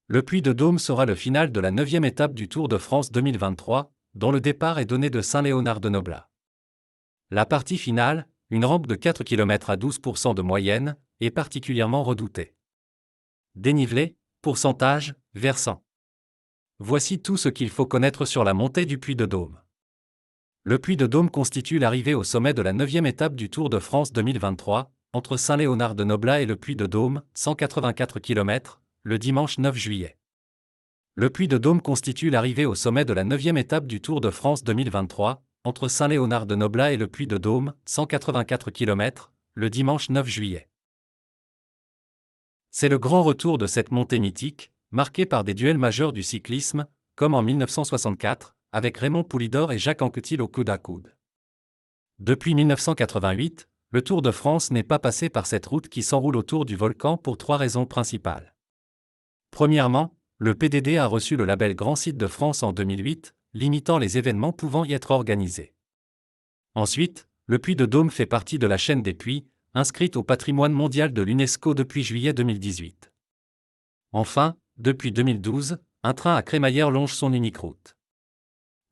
Le Puy-de-Dôme sera le final de la 9e étape du Tour de France 2023, dont le départ est donné de Saint-Léonard-de-Noblat. La partie finale, une rampe de 4 km à 12% de moyenne, est particulièrement redoutée. Dénivelé, pourcentage, versant. Voici tout ce qu'il faut connaître sur la montée du Puy-de-Dôme. Le Puy-de-Dôme constitue l'arrivée au sommet de la 9e étape du Tour de France 2023, entre Saint-Léonard-de-Noblat et le Puy-de-Dôme, 184 km, le dimanche 9 juillet. Le Puy-de-Dôme constitue l'arrivée au sommet de la 9e étape du Tour de France 2023, entre Saint-Léonard-de-Noblat et le Puy-de-Dôme, 184 km, le dimanche 9 juillet. C'est le grand retour de cette montée mythique, marquée par des duels majeurs du cyclisme, comme en 1964, avec Raymond Poulidor et Jacques Anquetil au coude à coude. Depuis 1988, le Tour de France n'est pas passé par cette route qui s'enroule autour du volcan pour 3 raisons principales. Premièrement, le PDD a reçu le label Grand Site de France en 2008, limitant les événements pouvant y être organisés. Ensuite, le Puy-de-Dôme fait partie de la chaîne des Puys, inscrite au patrimoine mondial de l'UNESCO depuis juillet 2018. Enfin, depuis 2012, un train à crémaillère longe son unique route.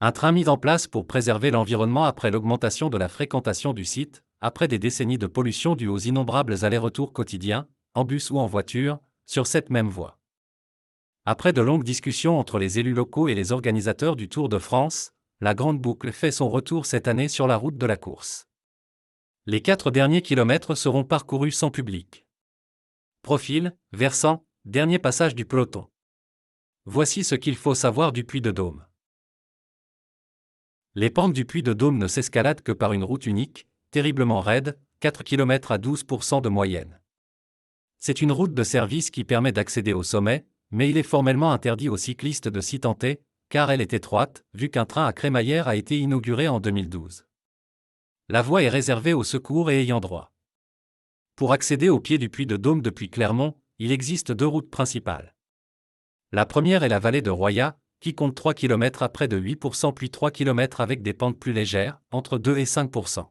Un train mis en place pour préserver l'environnement après l'augmentation de la fréquentation du site, après des décennies de pollution dues aux innombrables allers-retours quotidiens, en bus ou en voiture, sur cette même voie. Après de longues discussions entre les élus locaux et les organisateurs du Tour de France, la Grande Boucle fait son retour cette année sur la route de la course. Les 4 derniers kilomètres seront parcourus sans public. Profil, versant, dernier passage du peloton. Voici ce qu'il faut savoir du Puy-de-Dôme. Les pentes du Puy-de-Dôme ne s'escaladent que par une route unique, terriblement raide, 4 km à 12% de moyenne. C'est une route de service qui permet d'accéder au sommet, mais il est formellement interdit aux cyclistes de s'y tenter, car elle est étroite, vu qu'un train à crémaillère a été inauguré en 2012. La voie est réservée aux secours et ayants droit. Pour accéder au pied du Puy-de-Dôme depuis Clermont, il existe 2 routes principales. La première est la vallée de Royat, qui compte 3 km à près de 8% puis 3 km avec des pentes plus légères, entre 2 et 5%.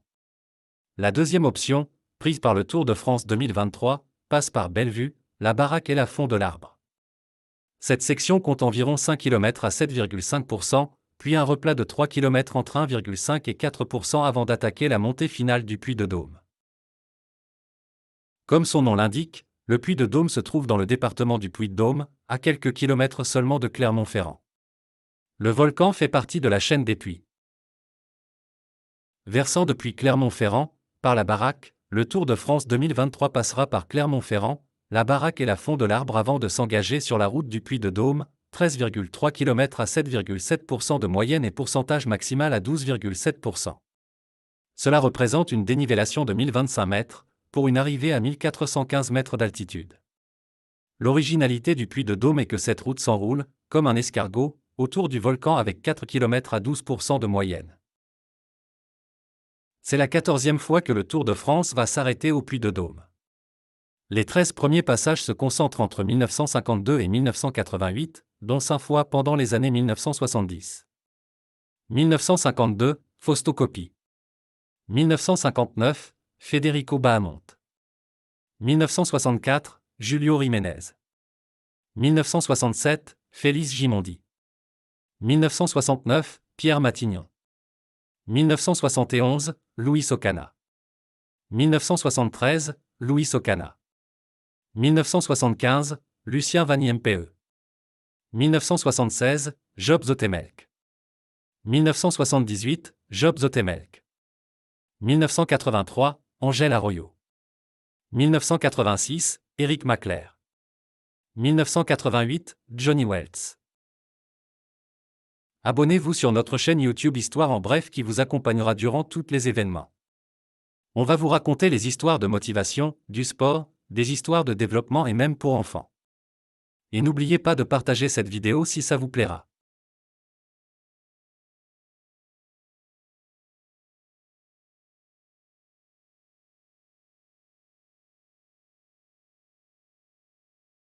La deuxième option, prise par le Tour de France 2023, passe par Bellevue, la Baraque et la Font de l'Arbre. Cette section compte environ 5 km à 7,5%, puis un replat de 3 km entre 1,5 et 4% avant d'attaquer la montée finale du Puy-de-Dôme. Comme son nom l'indique, le Puy-de-Dôme se trouve dans le département du Puy-de-Dôme, à quelques kilomètres seulement de Clermont-Ferrand. Le volcan fait partie de la chaîne des Puys. Versant depuis Clermont-Ferrand, par la Baraque, le Tour de France 2023 passera par Clermont-Ferrand, la Baraque et la Font de l'Arbre avant de s'engager sur la route du Puy-de-Dôme, 13,3 km à 7,7% de moyenne et pourcentage maximal à 12,7%. Cela représente une dénivellation de 1025 mètres, pour une arrivée à 1415 mètres d'altitude. L'originalité du Puy-de-Dôme est que cette route s'enroule, comme un escargot, autour du volcan avec 4 km à 12% de moyenne. C'est la 14e fois que le Tour de France va s'arrêter au Puy-de-Dôme. Les 13 premiers passages se concentrent entre 1952 et 1988, dont 5 fois pendant les années 1970. 1952, Fausto Coppi. 1959, Federico Bahamonte. 1964, Julio Jiménez. 1967, Félix Gimondi. 1969, Pierre Matignon. 1971, Luis Ocana. 1973, Luis Ocana. 1975, Lucien Van Yempe. 1976, Job Zotemelk. 1978, Job Zotemelk. 1983, Angèle Arroyo. 1986, Éric Maclair. 1988, Johnny Welts. Abonnez-vous sur notre chaîne YouTube Histoire en bref qui vous accompagnera durant tous les événements. On va vous raconter les histoires de motivation, du sport, des histoires de développement et même pour enfants. Et n'oubliez pas de partager cette vidéo si ça vous plaira.